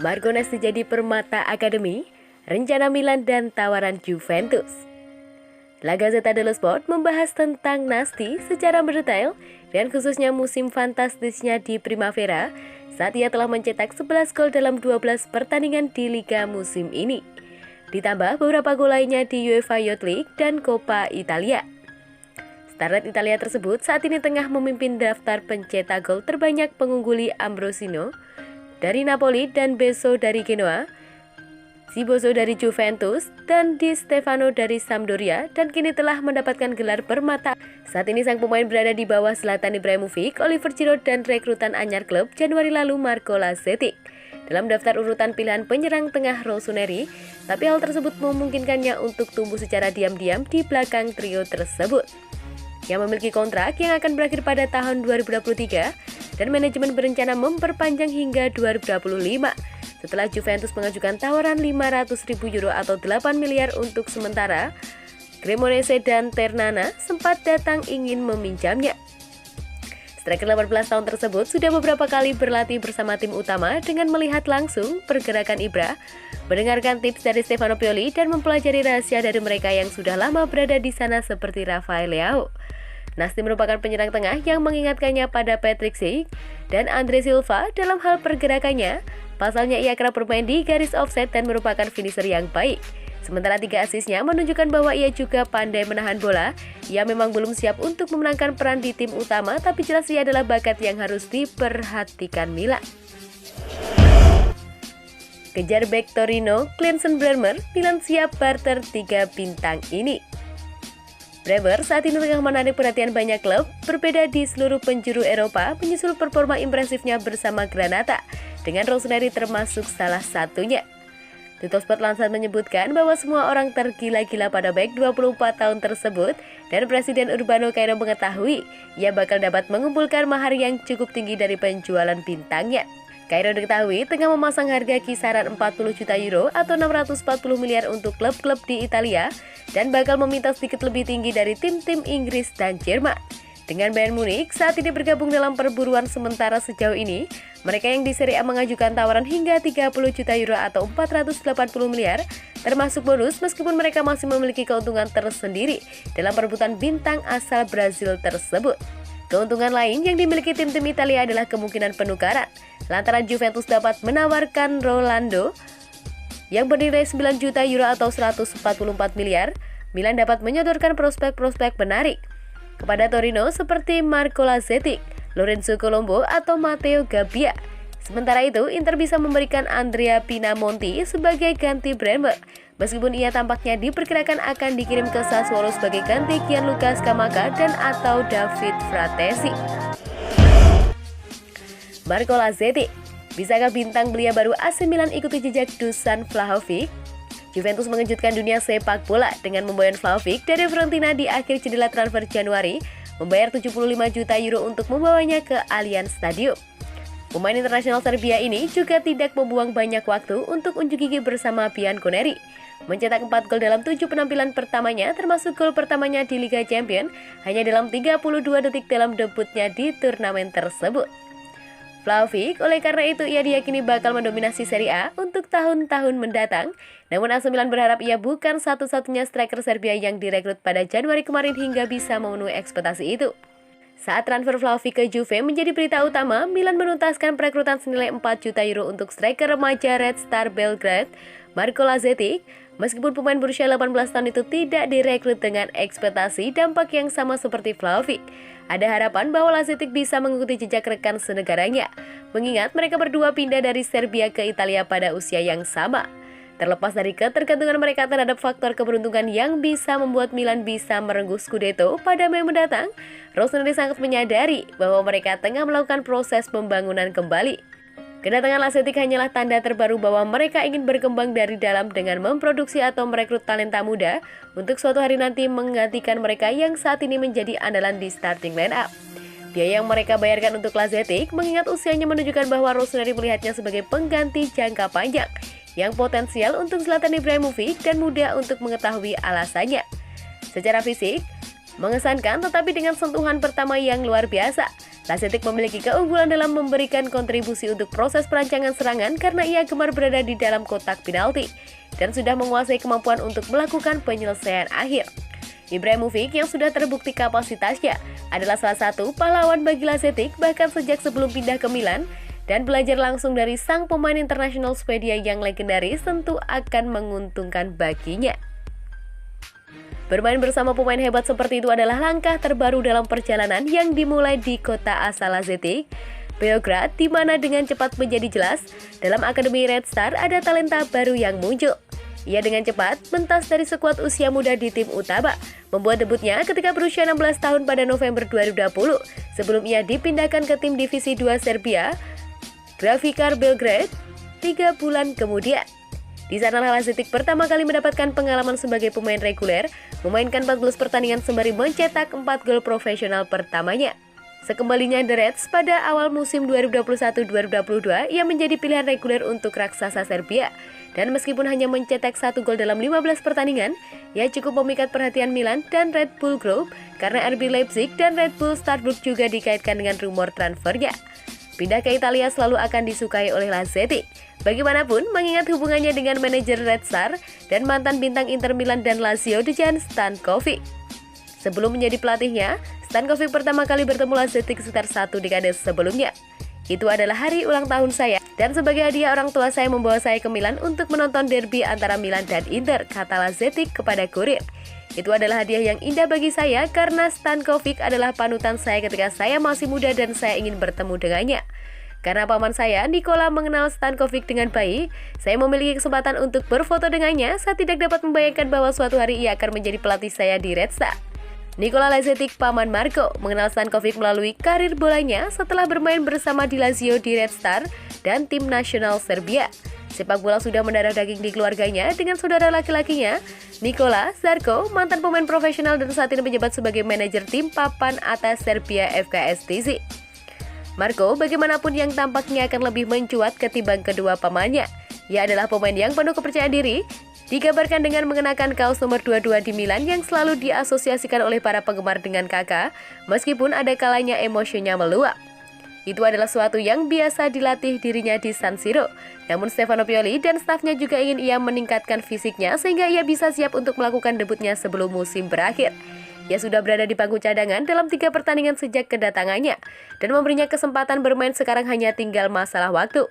Marco Nasti jadi permata akademi, rencana Milan dan tawaran Juventus. La Gazzetta dello Sport membahas tentang Nasti secara mendetail dan khususnya musim fantastisnya di Primavera saat ia telah mencetak 11 gol dalam 12 pertandingan di Liga musim ini. Ditambah beberapa gol lainnya di UEFA Youth League dan Coppa Italia. Starlet Italia tersebut saat ini tengah memimpin daftar pencetak gol terbanyak pengungguli Ambrosino dari Napoli dan Beso dari Genoa, Zibozo dari Juventus, dan Di Stefano dari Sampdoria, dan kini telah mendapatkan gelar permata. Saat ini sang pemain berada di bawah Zlatan Ibrahimovic, Oliver Giroud, dan rekrutan anyar klub Januari lalu Marco Lazetic dalam daftar urutan pilihan penyerang tengah Rossoneri, tapi hal tersebut memungkinkannya untuk tumbuh secara diam-diam di belakang trio tersebut yang memiliki kontrak yang akan berakhir pada tahun 2023 dan manajemen berencana memperpanjang hingga 2025 setelah Juventus mengajukan tawaran 500.000 euro atau 8 miliar untuk sementara. Cremonese dan Ternana sempat datang ingin meminjamnya. Striker 18 tahun tersebut sudah beberapa kali berlatih bersama tim utama dengan melihat langsung pergerakan Ibra, mendengarkan tips dari Stefano Pioli, dan mempelajari rahasia dari mereka yang sudah lama berada di sana seperti Rafael Leao. Nasti merupakan penyerang tengah yang mengingatkannya pada Patrick Schick dan Andre Silva dalam hal pergerakannya. Pasalnya ia kerap bermain di garis offset dan merupakan finisher yang baik. Sementara 3 asisnya menunjukkan bahwa ia juga pandai menahan bola. Ia memang belum siap untuk memenangkan peran di tim utama, tapi jelas ia adalah bakat yang harus diperhatikan Milan. Kejar bek Torino, Clemson Bremer, Milan siap barter 3 bintang ini. Bremer saat ini tengah menarik perhatian banyak klub berbeda di seluruh penjuru Eropa menyusul performa impresifnya bersama Granata, dengan Rossoneri termasuk salah satunya. Tuttosport Lansat menyebutkan bahwa semua orang tergila-gila pada bek 24 tahun tersebut dan Presiden Urbano Cairo mengetahui ia bakal dapat mengumpulkan mahar yang cukup tinggi dari penjualan bintangnya. Cairo diketahui tengah memasang harga kisaran 40 juta euro atau 640 miliar untuk klub-klub di Italia dan bakal meminta sedikit lebih tinggi dari tim-tim Inggris dan Jerman. Dengan Bayern Munich saat ini bergabung dalam perburuan sementara sejauh ini, mereka yang di Serie A mengajukan tawaran hingga 30 juta euro atau 480 miliar, termasuk bonus meskipun mereka masih memiliki keuntungan tersendiri dalam perebutan bintang asal Brazil tersebut. Keuntungan lain yang dimiliki tim-tim Italia adalah kemungkinan penukaran, lantaran Juventus dapat menawarkan Rolando yang bernilai 9 juta euro atau 144 miliar. Milan dapat menyodorkan prospek-prospek menarik kepada Torino seperti Marco Lazetic, Lorenzo Colombo, atau Matteo Gabbia. Sementara itu, Inter bisa memberikan Andrea Pinamonti sebagai ganti Bremer, meskipun ia tampaknya diperkirakan akan dikirim ke Sassuolo sebagai ganti Gianluca Scamacca dan atau David Fratesi. Marco Lazetic, bisakah bintang belia baru AC Milan ikuti jejak Dusan Vlahovic? Juventus mengejutkan dunia sepak bola dengan membayar Vlahovic dari Fiorentina di akhir jendela transfer Januari, membayar 75 juta euro untuk membawanya ke Allianz Stadium. Pemain internasional Serbia ini juga tidak membuang banyak waktu untuk unjuk gigi bersama Bianconeri, mencetak 4 gol dalam 7 penampilan pertamanya, termasuk gol pertamanya di Liga Champions hanya dalam 32 detik dalam debutnya di turnamen tersebut. Vlahovic, oleh karena itu ia diyakini bakal mendominasi Serie A untuk tahun-tahun mendatang. Namun AC Milan berharap ia bukan satu-satunya striker Serbia yang direkrut pada Januari kemarin hingga bisa memenuhi ekspektasi itu. Saat transfer Vlahovic ke Juve menjadi berita utama, Milan menuntaskan perekrutan senilai 4 juta euro untuk striker remaja Red Star Belgrade, Marco Lazetic. Meskipun pemain berusia 18 tahun itu tidak direkrut dengan ekspektasi dampak yang sama seperti Vlahovic, ada harapan bahwa Lazetic bisa mengikuti jejak rekan senegaranya, mengingat mereka berdua pindah dari Serbia ke Italia pada usia yang sama. Terlepas dari ketergantungan mereka terhadap faktor keberuntungan yang bisa membuat Milan bisa merengkuh Scudetto pada Mei mendatang, Rossoneri sangat menyadari bahwa mereka tengah melakukan proses pembangunan kembali. Kedatangan Lazetic hanyalah tanda terbaru bahwa mereka ingin berkembang dari dalam dengan memproduksi atau merekrut talenta muda untuk suatu hari nanti menggantikan mereka yang saat ini menjadi andalan di starting line-up. Biaya yang mereka bayarkan untuk Lazetic mengingat usianya menunjukkan bahwa Rossoneri melihatnya sebagai pengganti jangka panjang yang potensial untuk Zlatan Ibrahimovic dan mudah untuk mengetahui alasannya. Secara fisik, mengesankan tetapi dengan sentuhan pertama yang luar biasa. Lazetic memiliki keunggulan dalam memberikan kontribusi untuk proses perancangan serangan karena ia gemar berada di dalam kotak penalti dan sudah menguasai kemampuan untuk melakukan penyelesaian akhir. Ibrahimovic yang sudah terbukti kapasitasnya adalah salah satu pahlawan bagi Lazetic bahkan sejak sebelum pindah ke Milan, dan belajar langsung dari sang pemain internasional Swedia yang legendaris tentu akan menguntungkan baginya. Bermain bersama pemain hebat seperti itu adalah langkah terbaru dalam perjalanan yang dimulai di kota asal Lazetic, Beograd, di mana dengan cepat menjadi jelas dalam Akademi Red Star ada talenta baru yang muncul. Ia dengan cepat mentas dari skuad usia muda di tim utama, membuat debutnya ketika berusia 16 tahun pada November 2020 sebelum ia dipindahkan ke tim Divisi 2 Serbia, Grafika Belgrade, 3 bulan kemudian. Di sana Lazetic pertama kali mendapatkan pengalaman sebagai pemain reguler, memainkan 14 pertandingan sembari mencetak 4 gol profesional pertamanya. Sekembalinya The Reds pada awal musim 2021-2022, ia menjadi pilihan reguler untuk raksasa Serbia. Dan meskipun hanya mencetak 1 gol dalam 15 pertandingan, ia cukup memikat perhatian Milan dan Red Bull Group karena RB Leipzig dan Red Bull Salzburg juga dikaitkan dengan rumor transfernya. Pindah ke Italia selalu akan disukai oleh Lazetic. Bagaimanapun, mengingat hubungannya dengan manajer Red Star dan mantan bintang Inter Milan dan Lazio Dejan Stankovic. Sebelum menjadi pelatihnya, Stankovic pertama kali bertemu Lazetic sekitar 1 dekade sebelumnya. Itu adalah hari ulang tahun saya, dan sebagai hadiah orang tua saya membawa saya ke Milan untuk menonton derby antara Milan dan Inter, kata Lazetic kepada kurir. Itu adalah hadiah yang indah bagi saya karena Stankovic adalah panutan saya ketika saya masih muda dan saya ingin bertemu dengannya. Karena paman saya, Nikola, mengenal Stankovic dengan baik, saya memiliki kesempatan untuk berfoto dengannya. Saya tidak dapat membayangkan bahwa suatu hari ia akan menjadi pelatih saya di Red Star. Nikola Lazetic, paman Marco, mengenal Stankovic melalui karir bolanya setelah bermain bersama di Lazio di Red Star dan tim nasional Serbia. Sepak bola sudah mendarah daging di keluarganya dengan saudara laki-lakinya, Nikola Zarko, mantan pemain profesional dan saat ini menjabat sebagai manajer tim papan atas Serbia FKSTC. Marco bagaimanapun yang tampaknya akan lebih mencuat ketimbang kedua pamannya. Ia adalah pemain yang penuh kepercayaan diri, dikabarkan dengan mengenakan kaos nomor 22 di Milan yang selalu diasosiasikan oleh para penggemar dengan kakak, meskipun ada kalanya emosinya meluap. Itu adalah suatu yang biasa dilatih dirinya di San Siro. Namun Stefano Pioli dan stafnya juga ingin ia meningkatkan fisiknya sehingga ia bisa siap untuk melakukan debutnya sebelum musim berakhir. Ia sudah berada di bangku cadangan dalam 3 pertandingan sejak kedatangannya dan memberinya kesempatan bermain, sekarang hanya tinggal masalah waktu.